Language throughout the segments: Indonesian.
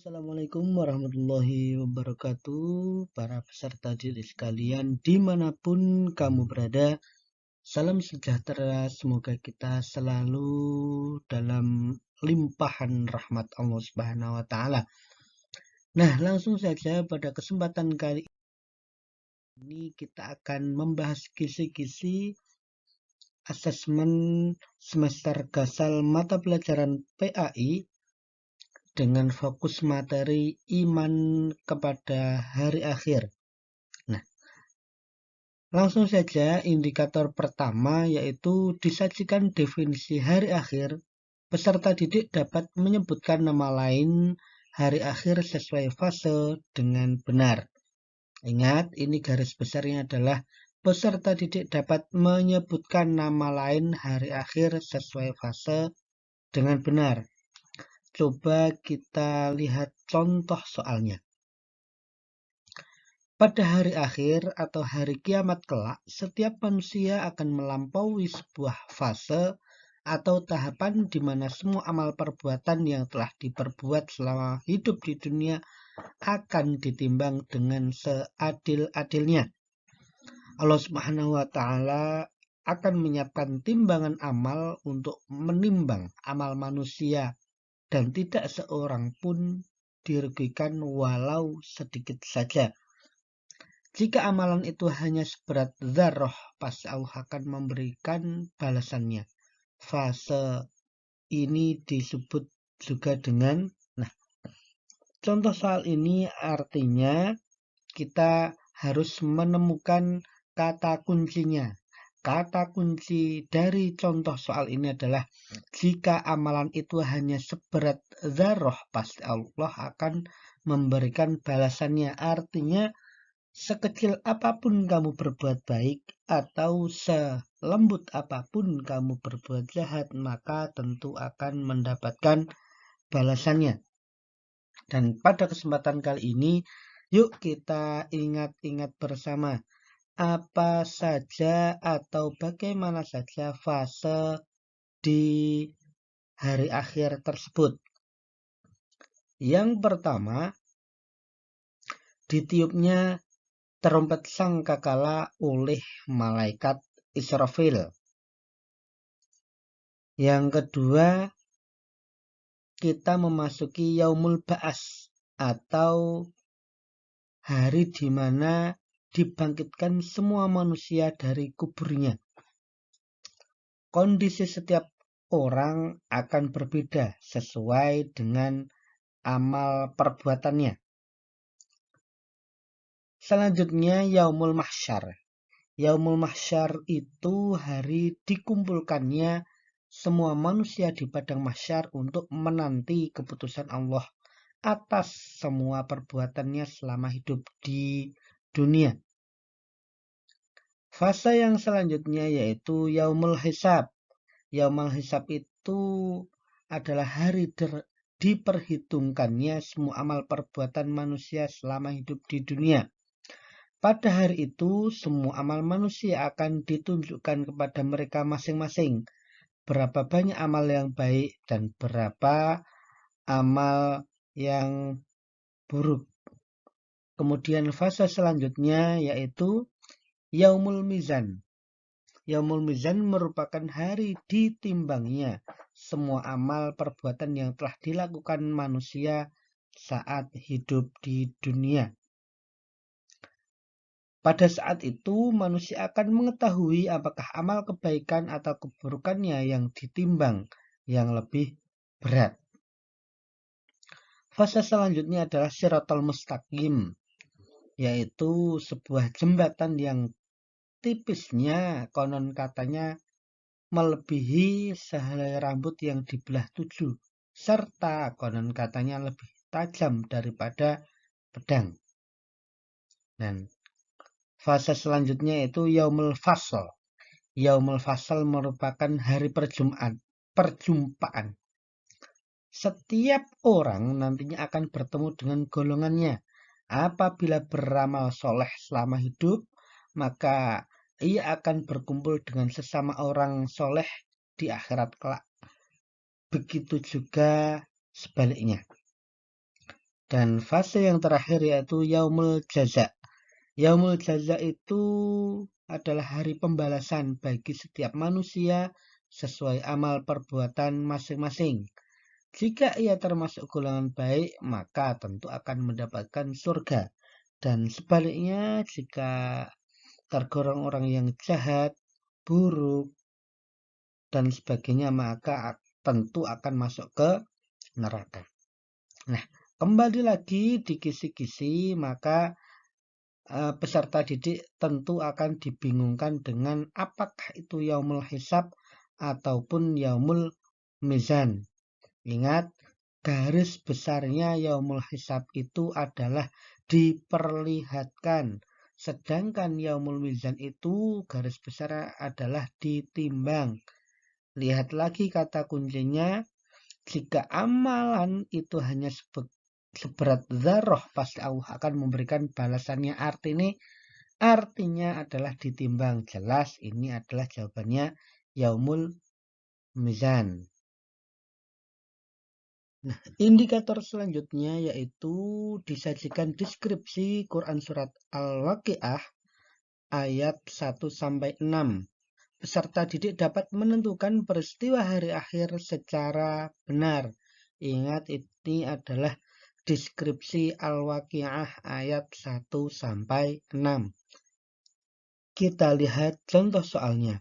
Assalamualaikum warahmatullahi wabarakatuh, para peserta didik sekalian, dimanapun kamu berada. Salam sejahtera, semoga kita selalu dalam limpahan rahmat Allah Subhanahu wa Ta'ala. Nah, langsung saja pada kesempatan kali ini kita akan membahas kisi-kisi asesmen semester Gasal mata pelajaran PAI dengan fokus materi iman kepada hari akhir. Nah, langsung saja indikator pertama yaitu disajikan definisi hari akhir. Peserta didik dapat menyebutkan nama lain hari akhir sesuai fase dengan benar. Ingat, ini garis besarnya adalah peserta didik dapat menyebutkan nama lain hari akhir sesuai fase dengan benar. Coba kita lihat contoh soalnya. Pada hari akhir atau hari kiamat kelak, setiap manusia akan melampaui sebuah fase atau tahapan di mana semua amal perbuatan yang telah diperbuat selama hidup di dunia akan ditimbang dengan seadil-adilnya. Allah Subhanahu wa Ta'ala akan menyiapkan timbangan amal untuk menimbang amal manusia, dan tidak seorang pun dirugikan walau sedikit saja. Jika amalan itu hanya seberat dzarrah, pasti Allah akan memberikan balasannya. Fase ini disebut juga dengan, contoh soal ini artinya kita harus menemukan kata kuncinya. Kata kunci dari contoh soal ini adalah jika amalan itu hanya seberat dzarrah, pasti Allah akan memberikan balasannya. Artinya sekecil apapun kamu berbuat baik atau selembut apapun kamu berbuat jahat, maka tentu akan mendapatkan balasannya. Dan pada kesempatan kali ini, yuk kita ingat-ingat bersama apa saja atau bagaimana saja fase di hari akhir tersebut. Yang pertama, ditiupnya terompet sangkakala oleh malaikat Israfil. Yang kedua, kita memasuki Yaumul Ba'as atau hari di mana dibangkitkan semua manusia dari kuburnya. Kondisi setiap orang akan berbeda sesuai dengan amal perbuatannya. Selanjutnya Yaumul Mahsyar. Yaumul Mahsyar itu hari dikumpulkannya semua manusia di padang mahsyar untuk menanti keputusan Allah atas semua perbuatannya selama hidup di dunia. Fase yang selanjutnya yaitu Yaumul Hisab. Yaumul Hisab itu adalah hari diperhitungkannya semua amal perbuatan manusia selama hidup di dunia. Pada hari itu, semua amal manusia akan ditunjukkan kepada mereka masing-masing. Berapa banyak amal yang baik dan berapa amal yang buruk. Kemudian fase selanjutnya yaitu Yaumul Mizan. Yaumul Mizan merupakan hari ditimbangnya semua amal perbuatan yang telah dilakukan manusia saat hidup di dunia. Pada saat itu, manusia akan mengetahui apakah amal kebaikan atau keburukannya yang ditimbang yang lebih berat. Fase selanjutnya adalah Shiratal Mustaqim, yaitu sebuah jembatan yang tipisnya konon katanya melebihi sehelai rambut yang dibelah 7, serta konon katanya lebih tajam daripada pedang. Dan fase selanjutnya itu Yaumul Fasl. Yaumul Fasl merupakan hari perjumpaan. Setiap orang nantinya akan bertemu dengan golongannya. Apabila beramal soleh selama hidup, maka ia akan berkumpul dengan sesama orang soleh di akhirat kelak. Begitu juga sebaliknya. Dan fase yang terakhir yaitu yaumul jaza. Yaumul jaza itu adalah hari pembalasan bagi setiap manusia sesuai amal perbuatan masing-masing. Jika ia termasuk golongan baik, maka tentu akan mendapatkan surga. Dan sebaliknya, jika tergolong orang yang jahat, buruk, dan sebagainya, maka tentu akan masuk ke neraka. Nah, kembali lagi di kisi-kisi, maka peserta didik tentu akan dibingungkan dengan apakah itu yaumul hisab ataupun yaumul mizan. Ingat, garis besarnya yaumul hisab itu adalah diperlihatkan. Sedangkan yaumul mizan itu garis besar adalah ditimbang. Lihat lagi kata kuncinya, jika amalan itu hanya seberat zarah, pasti Allah akan memberikan balasannya. Artinya adalah ditimbang. Jelas ini adalah jawabannya yaumul mizan. Nah, indikator selanjutnya yaitu disajikan deskripsi Quran Surat Al-Waqiah ayat 1-6. Peserta didik dapat menentukan peristiwa hari akhir secara benar. Ingat, ini adalah deskripsi Al-Waqiah ayat 1-6. Kita lihat contoh soalnya.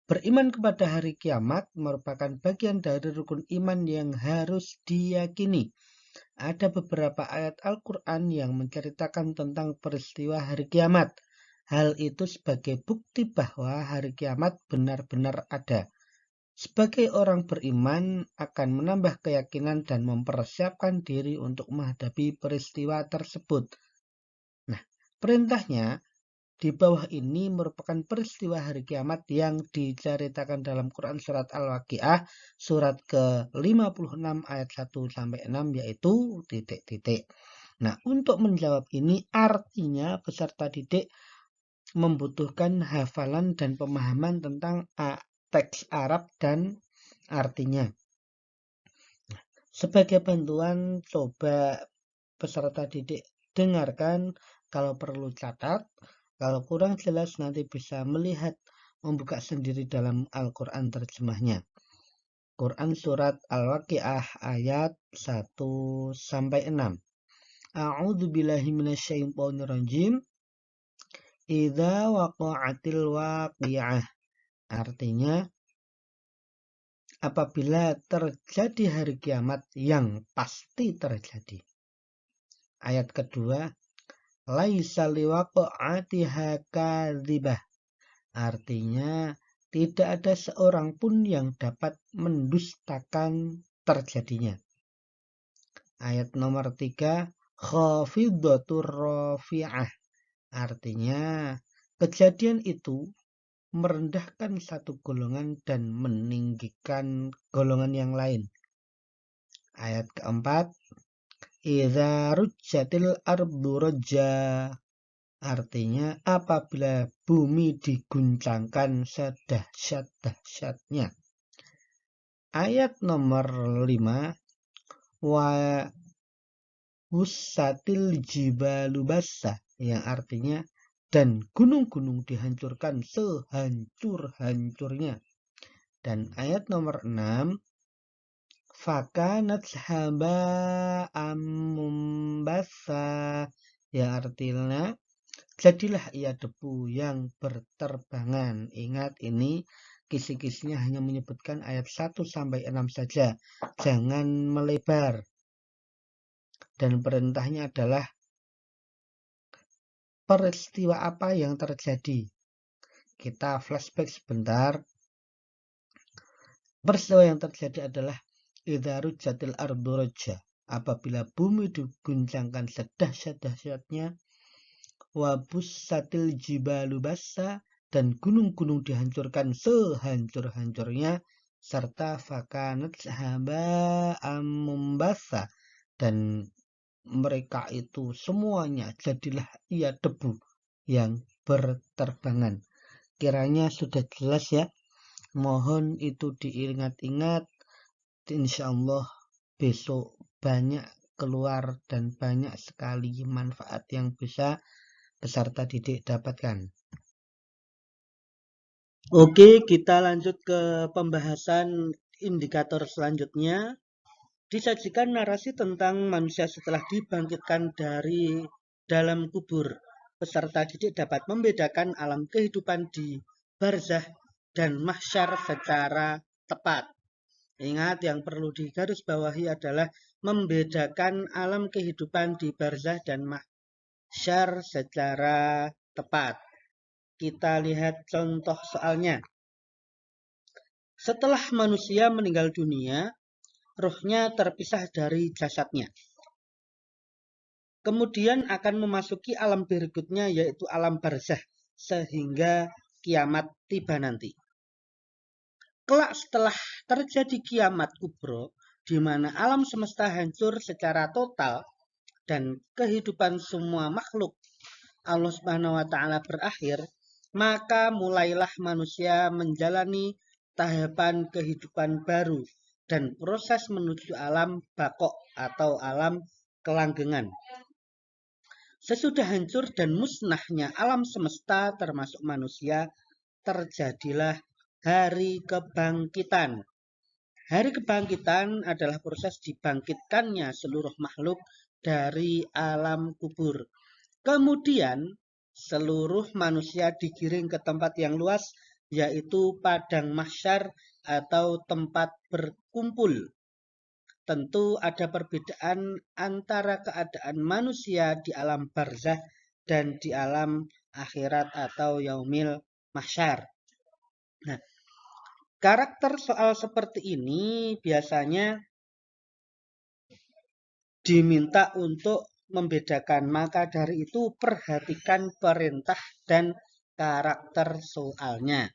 Beriman kepada hari kiamat merupakan bagian dari rukun iman yang harus diyakini. Ada beberapa ayat Al-Quran yang menceritakan tentang peristiwa hari kiamat. Hal itu sebagai bukti bahwa hari kiamat benar-benar ada. Sebagai orang beriman akan menambah keyakinan dan mempersiapkan diri untuk menghadapi peristiwa tersebut. Nah, perintahnya di bawah ini merupakan peristiwa hari kiamat yang diceritakan dalam Quran Surat Al-Waqiah surat ke-56 ayat 1-6 yaitu titik-titik. Nah, untuk menjawab ini artinya peserta didik membutuhkan hafalan dan pemahaman tentang teks Arab dan artinya. Nah, sebagai bantuan coba peserta didik dengarkan, kalau perlu catat. Kalau kurang jelas nanti bisa melihat membuka sendiri dalam Al-Quran terjemahnya. Quran Surat Al-Waqiah ayat 1-6. A'udzu billahi minasyaitonir rajim. Idza waqa'atil waqi'ah. Artinya apabila terjadi hari kiamat yang pasti terjadi. Ayat kedua, laisa liwaqa'atiha kadzibah. Artinya tidak ada seorang pun yang dapat mendustakan terjadinya. Ayat nomor 3, khafidatur rafi'ah. Artinya kejadian itu merendahkan satu golongan dan meninggikan golongan yang lain. Ayat keempat, idza rujjatil ardu rajja. Artinya apabila bumi diguncangkan sedahsyat-dahsyatnya. Ayat nomor 5, wa wussatil jibalu bassa, yang artinya dan gunung-gunung dihancurkan sehancur-hancurnya. Dan ayat nomor 6, fakanat haba'am mumbassa, yang artinya jadilah ia debu yang berterbangan. Ingat, ini kisi-kisinya hanya menyebutkan ayat 1-6 saja. Jangan melebar. Dan perintahnya adalah peristiwa apa yang terjadi. Kita flashback sebentar. Peristiwa yang terjadi adalah idza rujjatil ardu rajja. Apabila bumi diguncangkan sedahsyat-dahsyatnya, wa bussatil jibalu bassa, dan gunung-gunung dihancurkan sehancur-hancurnya, serta fakanat haba'am mumbassa, dan mereka itu semuanya jadilah ia debu yang berterbangan. Kiranya sudah jelas ya. Mohon itu diingat-ingat. Insya Allah besok banyak keluar dan banyak sekali manfaat yang bisa peserta didik dapatkan. Oke, kita lanjut ke pembahasan indikator selanjutnya. Disajikan narasi tentang manusia setelah dibangkitkan dari dalam kubur. Peserta didik dapat membedakan alam kehidupan di barzah dan mahsyar secara tepat. Ingat, yang perlu digarisbawahi adalah membedakan alam kehidupan di barzah dan mahsyar secara tepat. Kita lihat contoh soalnya. Setelah manusia meninggal dunia, rohnya terpisah dari jasadnya. Kemudian akan memasuki alam berikutnya, yaitu alam barzah, sehingga kiamat tiba nanti. Kelak setelah terjadi kiamat kubro, di mana alam semesta hancur secara total dan kehidupan semua makhluk Allah Subhanahu wa taala berakhir, maka mulailah manusia menjalani tahapan kehidupan baru dan proses menuju alam baqo atau alam kelanggengan. Sesudah hancur dan musnahnya alam semesta termasuk manusia, terjadilah hari kebangkitan. Hari kebangkitan adalah proses dibangkitkannya seluruh makhluk dari alam kubur. Kemudian seluruh manusia digiring ke tempat yang luas, yaitu padang mahsyar atau tempat berkumpul. Tentu ada perbedaan antara keadaan manusia di alam barzah dan di alam akhirat atau yaumil mahsyar. Nah, karakter soal seperti ini biasanya diminta untuk membedakan. Maka dari itu perhatikan perintah dan karakter soalnya.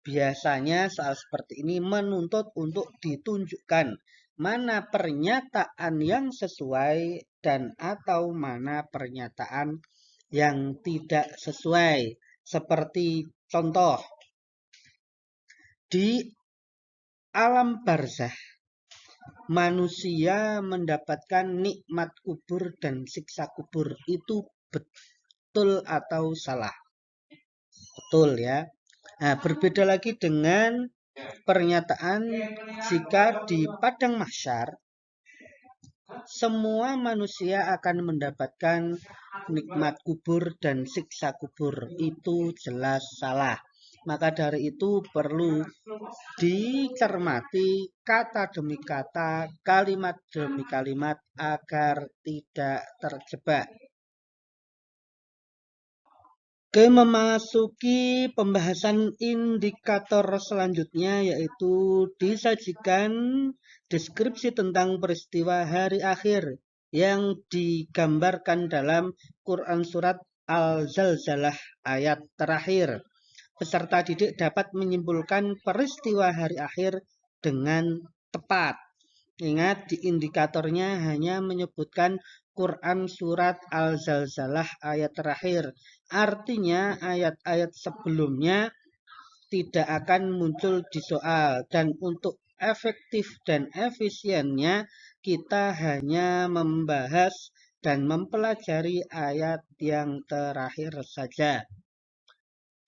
Biasanya soal seperti ini menuntut untuk ditunjukkan mana pernyataan yang sesuai dan atau mana pernyataan yang tidak sesuai. Seperti contoh, di alam barzah manusia mendapatkan nikmat kubur dan siksa kubur. Itu betul atau salah? Betul ya. Nah, berbeda lagi dengan pernyataan jika di padang mahsyar semua manusia akan mendapatkan nikmat kubur dan siksa kubur. Itu jelas salah. Maka dari itu perlu dicermati kata demi kata, kalimat demi kalimat agar tidak terjebak. Oke, memasuki pembahasan indikator selanjutnya, yaitu disajikan deskripsi tentang peristiwa hari akhir yang digambarkan dalam Quran Surat Al-Zalzalah ayat terakhir. Peserta didik dapat menyimpulkan peristiwa hari akhir dengan tepat. Ingat, di indikatornya hanya menyebutkan Quran Surat Al-Zalzalah ayat terakhir. Artinya ayat-ayat sebelumnya tidak akan muncul di soal. Dan untuk efektif dan efisiennya kita hanya membahas dan mempelajari ayat yang terakhir saja.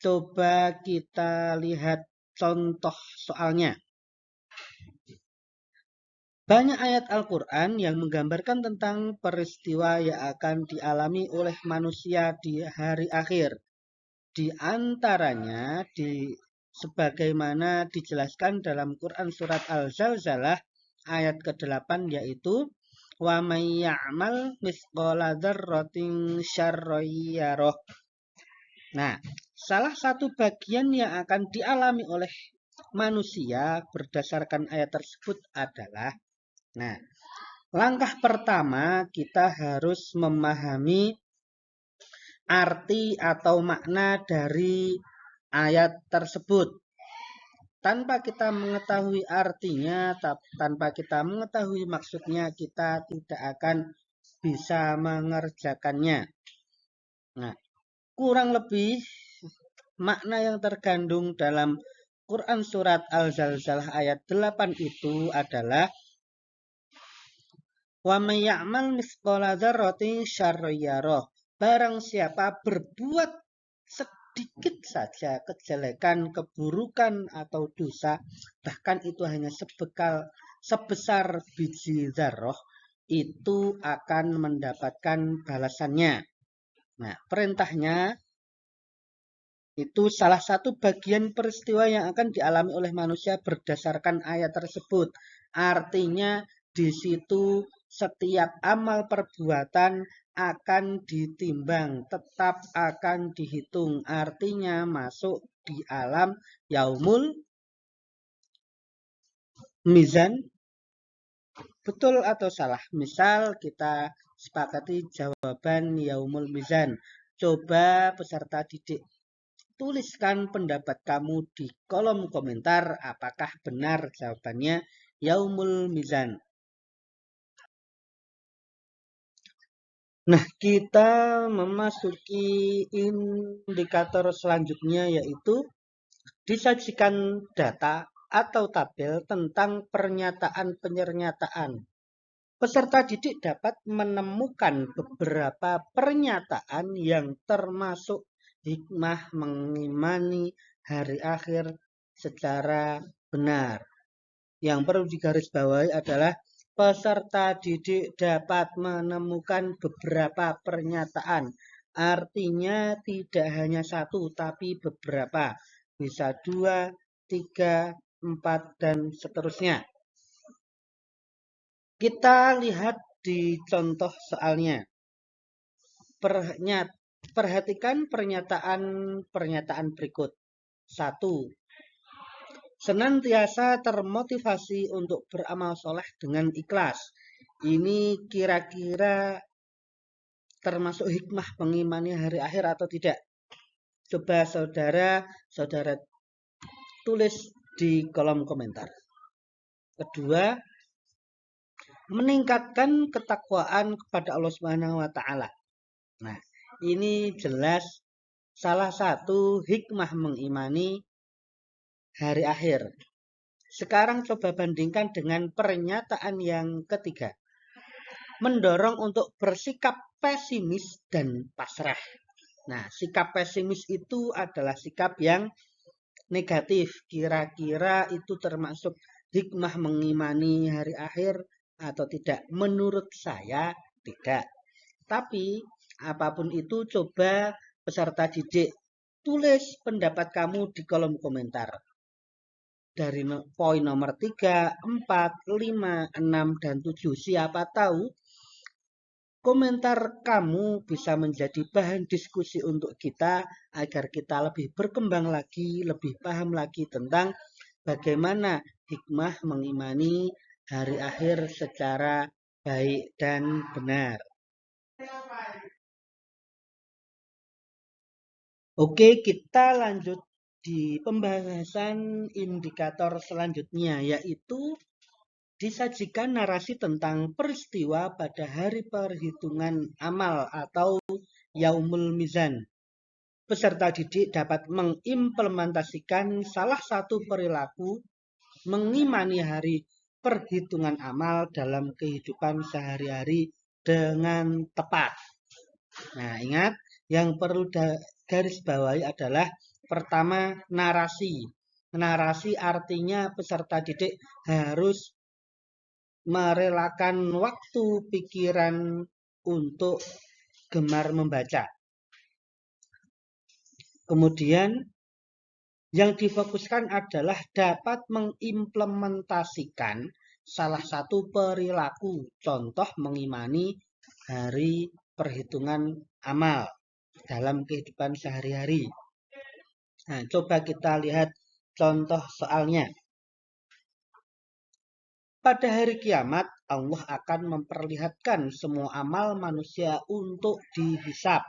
Coba kita lihat contoh soalnya. Banyak ayat Al-Quran yang menggambarkan tentang peristiwa yang akan dialami oleh manusia di hari akhir. Di antaranya, sebagaimana dijelaskan dalam Quran Surat Al-Zalzalah ayat ke-8, yaitu wa may ya'mal mithqala dzarratin syarran yarah. Nah, salah satu bagian yang akan dialami oleh manusia berdasarkan ayat tersebut adalah, nah, langkah pertama kita harus memahami arti atau makna dari ayat tersebut. Tanpa kita mengetahui artinya, tanpa kita mengetahui maksudnya, kita tidak akan bisa mengerjakannya. Nah, kurang lebih makna yang terkandung dalam Quran Surat Al-Zalzalah ayat 8 itu adalah Wa may ya'mal mithqala dzarratin syarran yarah. Barang siapa berbuat sedikit saja kejelekan, keburukan atau dosa, bahkan itu hanya sebesar biji zarroh, itu akan mendapatkan balasannya. Nah, perintahnya itu salah satu bagian peristiwa yang akan dialami oleh manusia berdasarkan ayat tersebut. Artinya di situ setiap amal perbuatan akan ditimbang, tetap akan dihitung. Artinya masuk di alam yaumul mizan. Betul atau salah? Misal kita sepakati jawaban yaumul mizan. Coba peserta didik tuliskan pendapat kamu di kolom komentar apakah benar jawabannya yaumul mizan. Nah, kita memasuki indikator selanjutnya yaitu disajikan data atau tabel tentang pernyataan-pernyataan. Peserta didik dapat menemukan beberapa pernyataan yang termasuk hikmah mengimani hari akhir secara benar. Yang perlu digarisbawahi adalah peserta didik dapat menemukan beberapa pernyataan. Artinya tidak hanya satu, tapi beberapa. Bisa 2, 3, 4, dan seterusnya. Kita lihat di contoh soalnya. Perhatikan pernyataan berikut. 1. Senantiasa termotivasi untuk beramal soleh dengan ikhlas. Ini kira-kira termasuk hikmah mengimani hari akhir atau tidak? Coba saudara tulis di kolom komentar. Kedua, meningkatkan ketakwaan kepada Allah Subhanahu wa taala. Nah, ini jelas salah satu hikmah mengimani hari akhir. Sekarang coba bandingkan dengan pernyataan yang ketiga. Mendorong untuk bersikap pesimis dan pasrah. Nah, sikap pesimis itu adalah sikap yang negatif. Kira-kira itu termasuk hikmah mengimani hari akhir atau tidak? Menurut saya tidak. Tapi apapun itu coba peserta didik tulis pendapat kamu di kolom komentar. Dari poin nomor 3, 4, 5, 6, dan 7. Siapa tahu komentar kamu bisa menjadi bahan diskusi untuk kita agar kita lebih berkembang lagi, lebih paham lagi tentang bagaimana hikmah mengimani hari akhir secara baik dan benar. Oke, kita lanjut di pembahasan indikator selanjutnya, yaitu disajikan narasi tentang peristiwa pada hari perhitungan amal atau yaumul mizan. Peserta didik dapat mengimplementasikan salah satu perilaku mengimani hari perhitungan amal dalam kehidupan sehari-hari dengan tepat. Nah, ingat yang perlu garis bawahi adalah pertama narasi. Narasi artinya peserta didik harus merelakan waktu pikiran untuk gemar membaca. Kemudian yang difokuskan adalah dapat mengimplementasikan salah satu perilaku, contoh mengimani hari perhitungan amal dalam kehidupan sehari-hari. Nah, coba kita lihat contoh soalnya. Pada hari kiamat, Allah akan memperlihatkan semua amal manusia untuk dihisab.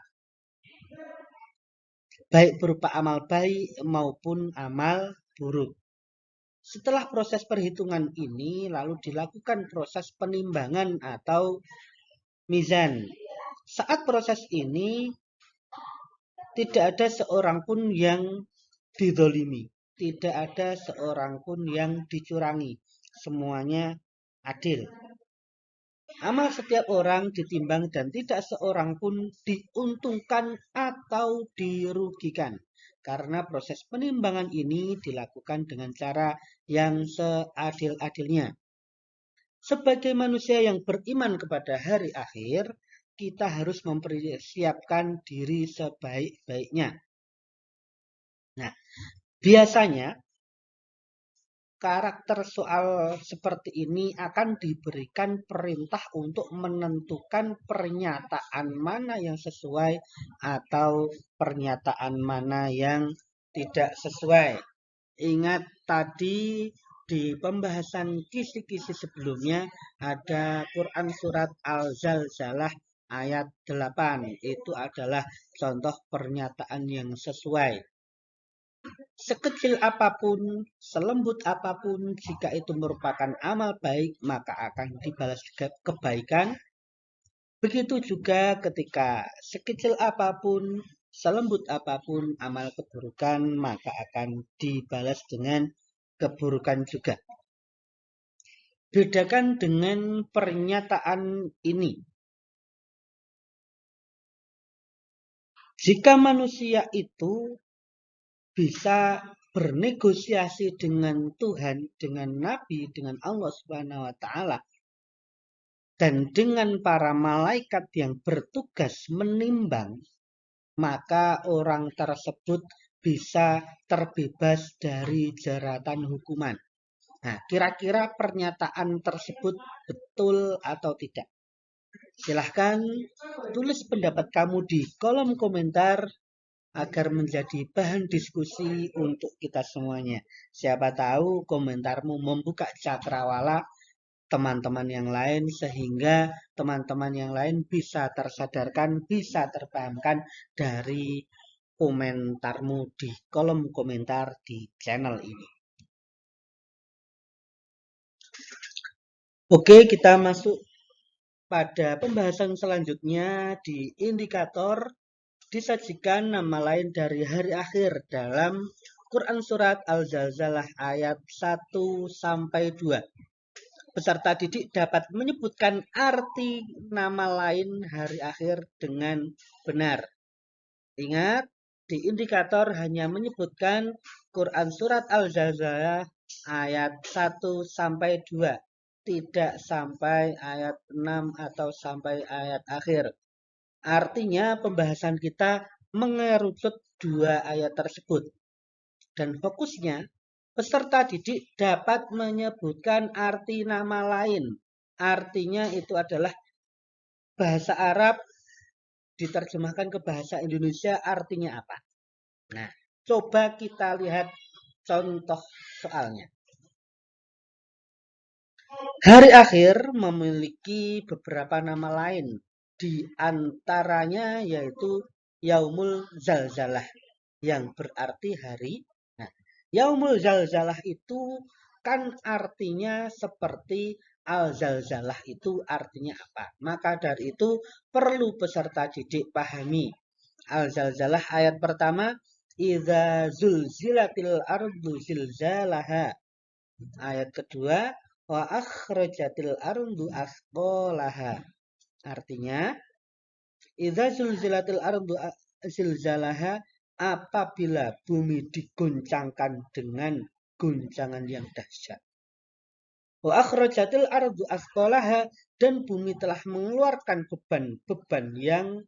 Baik berupa amal baik maupun amal buruk. Setelah proses perhitungan ini, lalu dilakukan proses penimbangan atau mizan. Saat proses ini, tidak ada seorang pun yang didolimi. Tidak ada seorang pun yang dicurangi. Semuanya adil. Amal setiap orang ditimbang dan tidak seorang pun diuntungkan atau dirugikan. Karena proses penimbangan ini dilakukan dengan cara yang seadil-adilnya. Sebagai manusia yang beriman kepada hari akhir, kita harus mempersiapkan diri sebaik-baiknya. Nah, biasanya karakter soal seperti ini akan diberikan perintah untuk menentukan pernyataan mana yang sesuai atau pernyataan mana yang tidak sesuai. Ingat tadi di pembahasan kisi-kisi sebelumnya ada Quran surat Al-Zalzalah ayat 8. Itu adalah contoh pernyataan yang sesuai. Sekecil apapun, selembut apapun, jika itu merupakan amal baik, maka akan dibalas kebaikan. Begitu juga ketika sekecil apapun, selembut apapun amal keburukan, maka akan dibalas dengan keburukan juga. Bedakan dengan pernyataan ini. Jika manusia itu bisa bernegosiasi dengan Tuhan, dengan Nabi, dengan Allah Subhanahu wa taala dan dengan para malaikat yang bertugas menimbang, maka orang tersebut bisa terbebas dari jeratan hukuman. Nah, kira-kira pernyataan tersebut betul atau tidak? Silahkan tulis pendapat kamu di kolom komentar agar menjadi bahan diskusi untuk kita semuanya. Siapa tahu komentarmu membuka cakrawala teman-teman yang lain sehingga teman-teman yang lain bisa tersadarkan, bisa terpahamkan dari komentarmu di kolom komentar di channel ini. Oke, kita masuk pada pembahasan selanjutnya di indikator. Disajikan nama lain dari hari akhir dalam Quran Surat Al-Zalzalah ayat 1-2. Peserta didik dapat menyebutkan arti nama lain hari akhir dengan benar. Ingat, di indikator hanya menyebutkan Quran Surat Al-Zalzalah ayat 1-2. Tidak sampai ayat 6 atau sampai ayat akhir. Artinya pembahasan kita mengerucut dua ayat tersebut. Dan fokusnya, peserta didik dapat menyebutkan arti nama lain. Artinya itu adalah bahasa Arab diterjemahkan ke bahasa Indonesia artinya apa. Nah, coba kita lihat contoh soalnya. Hari akhir memiliki beberapa nama lain. Di antaranya yaitu Yaumul Zalzalah yang berarti hari. Nah, Yaumul Zalzalah itu kan artinya seperti Al-Zalzalah itu artinya apa. Maka dari itu perlu peserta didik pahami. Al-Zalzalah ayat pertama, Idza zulzilatil ardu zilzalaha. Ayat kedua, wa akhrajatil ardu asqalaha. Artinya, idza zulzilatil ardu zilzalaha, apabila bumi diguncangkan dengan guncangan yang dahsyat. Wa akhrajatil ardu asqalaha, dan bumi telah mengeluarkan beban-beban yang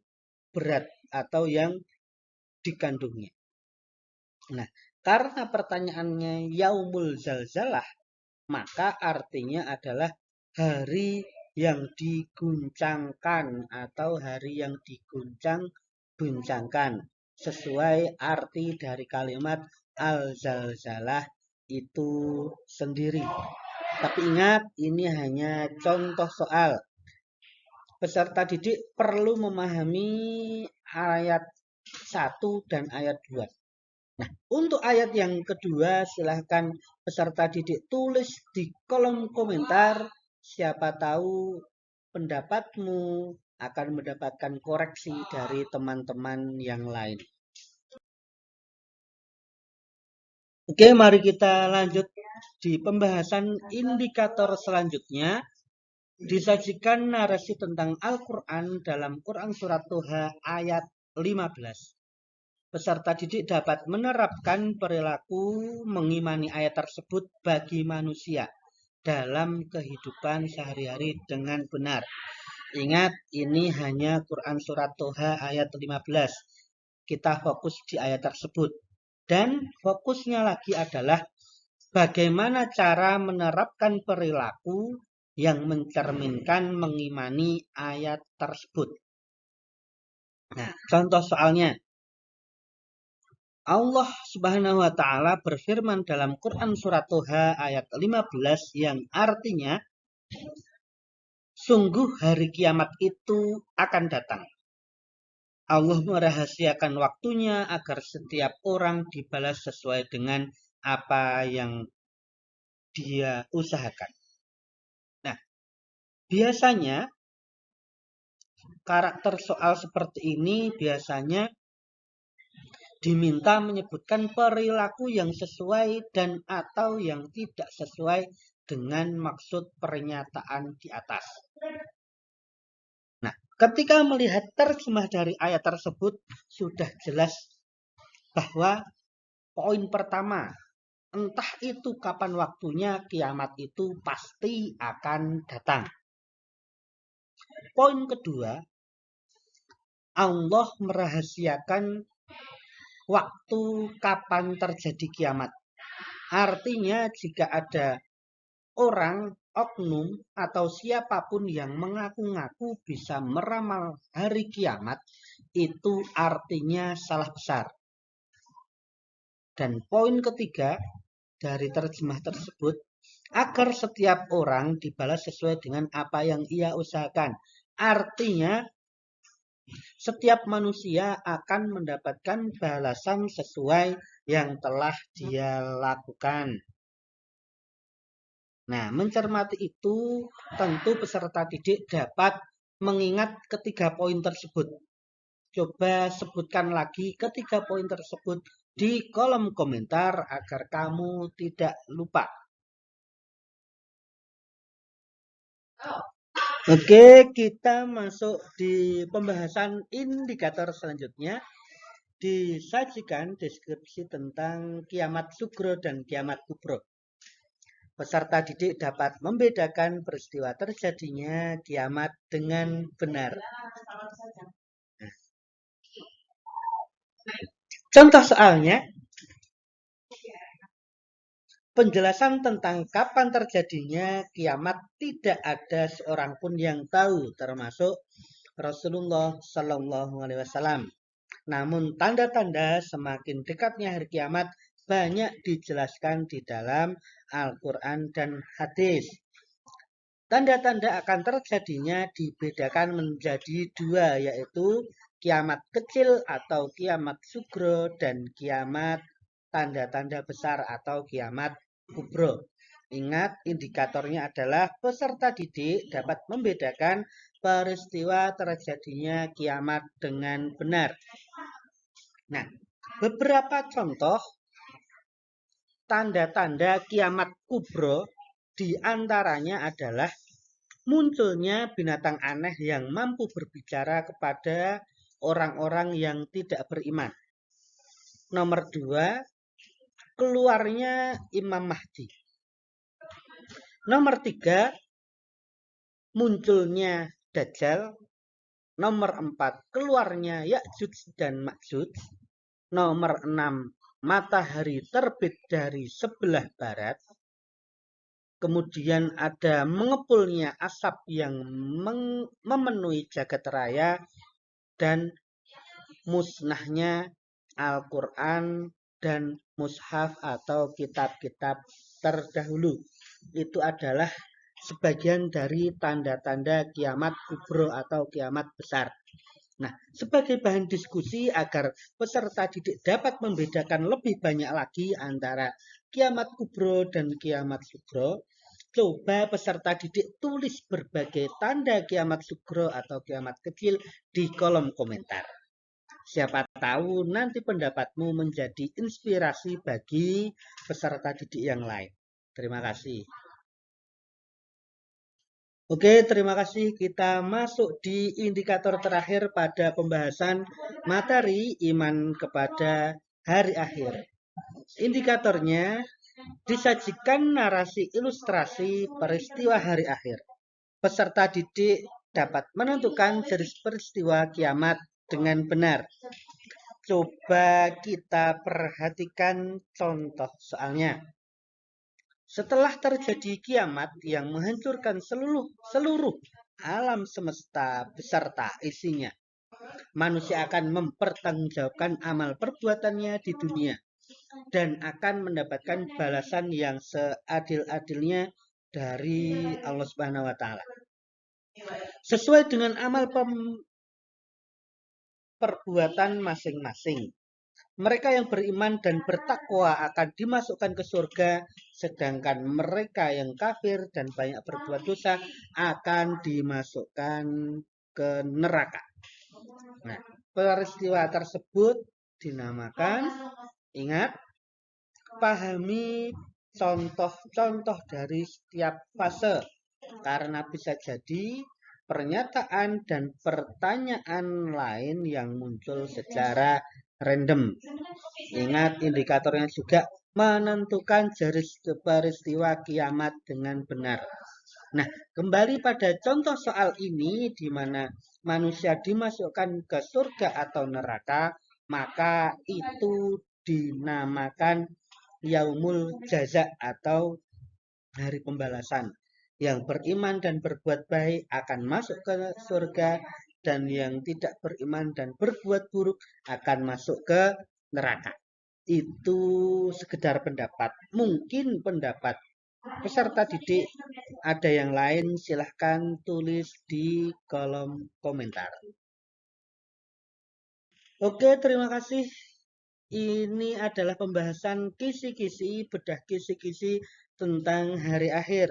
berat atau yang dikandungnya. Nah, karena pertanyaannya yaumul zalzalah, maka artinya adalah hari yang diguncangkan atau hari yang diguncang-guncangkan. Sesuai arti dari kalimat al-zalzalah itu sendiri. Tapi ingat, ini hanya contoh soal. Peserta didik perlu memahami ayat 1 dan ayat 2. Nah, untuk ayat yang kedua, silahkan peserta didik tulis di kolom komentar. Siapa tahu pendapatmu akan mendapatkan koreksi dari teman-teman yang lain. Oke, mari kita lanjut di pembahasan indikator selanjutnya. disajikan narasi tentang Al-Quran dalam Quran Surat Toha ayat 15. Peserta didik dapat menerapkan perilaku mengimani ayat tersebut bagi manusia dalam kehidupan sehari-hari dengan benar. Ingat, ini hanya Quran Surat Toha ayat 15. Kita fokus di ayat tersebut. Dan fokusnya lagi adalah bagaimana cara menerapkan perilaku yang mencerminkan mengimani ayat tersebut. Nah, contoh soalnya. Allah Subhanahu wa taala berfirman dalam Quran Surat Toha ayat 15 yang artinya, sungguh hari kiamat itu akan datang. Allah merahasiakan waktunya agar setiap orang dibalas sesuai dengan apa yang dia usahakan. Nah, biasanya karakter soal seperti ini biasanya diminta menyebutkan perilaku yang sesuai dan atau yang tidak sesuai dengan maksud pernyataan di atas. Nah, ketika melihat terjemah dari ayat tersebut, sudah jelas bahwa poin pertama, entah itu kapan waktunya, kiamat itu pasti akan datang. Poin kedua, Allah merahasiakan waktu kapan terjadi kiamat. Artinya jika ada orang, oknum, atau siapapun yang mengaku-ngaku bisa meramal hari kiamat, itu artinya salah besar. Dan poin ketiga dari terjemah tersebut, agar setiap orang dibalas sesuai dengan apa yang ia usahakan. Artinya, setiap manusia akan mendapatkan balasan sesuai yang telah dia lakukan. Nah, mencermati itu, tentu peserta didik dapat mengingat ketiga poin tersebut. Coba sebutkan lagi ketiga poin tersebut di kolom komentar agar kamu tidak lupa. Oke, kita masuk di pembahasan indikator selanjutnya. Disajikan deskripsi tentang kiamat sugro dan kiamat kubro. Peserta didik dapat membedakan peristiwa terjadinya kiamat dengan benar. Contoh soalnya, penjelasan tentang kapan terjadinya kiamat tidak ada seorang pun yang tahu, termasuk Rasulullah Shallallahu Alaihi Wasallam. Namun tanda-tanda semakin dekatnya hari kiamat banyak dijelaskan di dalam Al-Quran dan hadis. Tanda-tanda akan terjadinya dibedakan menjadi dua, yaitu kiamat kecil atau kiamat sugro dan kiamat tanda-tanda besar atau kiamat kubro. Ingat, indikatornya adalah peserta didik dapat membedakan peristiwa terjadinya kiamat dengan benar. Nah, beberapa contoh tanda-tanda kiamat kubro diantaranya adalah munculnya binatang aneh yang mampu berbicara kepada orang-orang yang tidak beriman. Nomor 2, keluarnya Imam Mahdi. Nomor 3, munculnya Dajjal. Nomor 4, keluarnya Ya'juj dan Ma'juj. Nomor 6, matahari terbit dari sebelah barat. Kemudian ada mengepulnya asap yang memenuhi jagat raya dan musnahnya Al-Quran dan mushaf atau kitab-kitab terdahulu. Itu adalah sebagian dari tanda-tanda kiamat kubro atau kiamat besar. Nah, sebagai bahan diskusi agar peserta didik dapat membedakan lebih banyak lagi antara kiamat kubro dan kiamat sugro, coba peserta didik tulis berbagai tanda kiamat sugro atau kiamat kecil di kolom komentar. Siapa tahu nanti pendapatmu menjadi inspirasi bagi peserta didik yang lain. Terima kasih. Oke, terima kasih. Kita masuk di indikator terakhir pada pembahasan materi iman kepada hari akhir. Indikatornya disajikan narasi ilustrasi peristiwa hari akhir. Peserta didik dapat menentukan jenis peristiwa kiamat dengan benar. Coba kita perhatikan contoh soalnya. Setelah terjadi kiamat yang menghancurkan seluruh alam semesta beserta isinya, manusia akan mempertanggungjawabkan amal perbuatannya di dunia dan akan mendapatkan balasan yang seadil-adilnya dari Allah Subhanahu wa taala. Sesuai dengan amal perbuatan masing-masing. Mereka yang beriman dan bertakwa akan dimasukkan ke surga, sedangkan mereka yang kafir dan banyak berbuat dosa akan dimasukkan ke neraka. Nah, peristiwa tersebut dinamakan, ingat, pahami contoh-contoh dari setiap fase, karena bisa jadi pernyataan dan pertanyaan lain yang muncul secara random. Ingat, indikatornya juga menentukan jenis peristiwa kiamat dengan benar. Nah, kembali pada contoh soal ini di mana manusia dimasukkan ke surga atau neraka, maka itu dinamakan yaumul jaza atau hari pembalasan. Yang beriman dan berbuat baik akan masuk ke surga, dan yang tidak beriman dan berbuat buruk akan masuk ke neraka. Itu sekedar pendapat. Mungkin pendapat peserta didik ada yang lain, silahkan tulis di kolom komentar. Oke, terima kasih. Ini adalah pembahasan kisi-kisi, bedah kisi-kisi tentang hari akhir.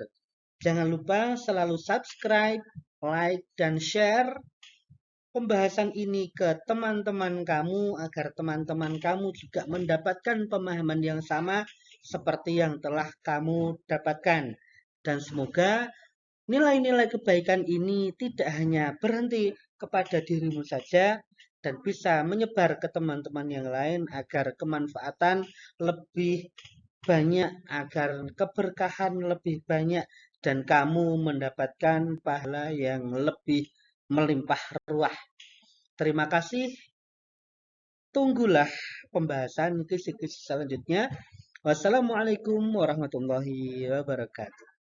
Jangan lupa selalu subscribe, like, dan share pembahasan ini ke teman-teman kamu agar teman-teman kamu juga mendapatkan pemahaman yang sama seperti yang telah kamu dapatkan. Dan semoga nilai-nilai kebaikan ini tidak hanya berhenti kepada dirimu saja dan bisa menyebar ke teman-teman yang lain agar kemanfaatan lebih banyak, agar keberkahan lebih banyak, dan kamu mendapatkan pahala yang lebih melimpah ruah. Terima kasih. Tunggulah pembahasan kisi-kisi selanjutnya. Wassalamualaikum warahmatullahi wabarakatuh.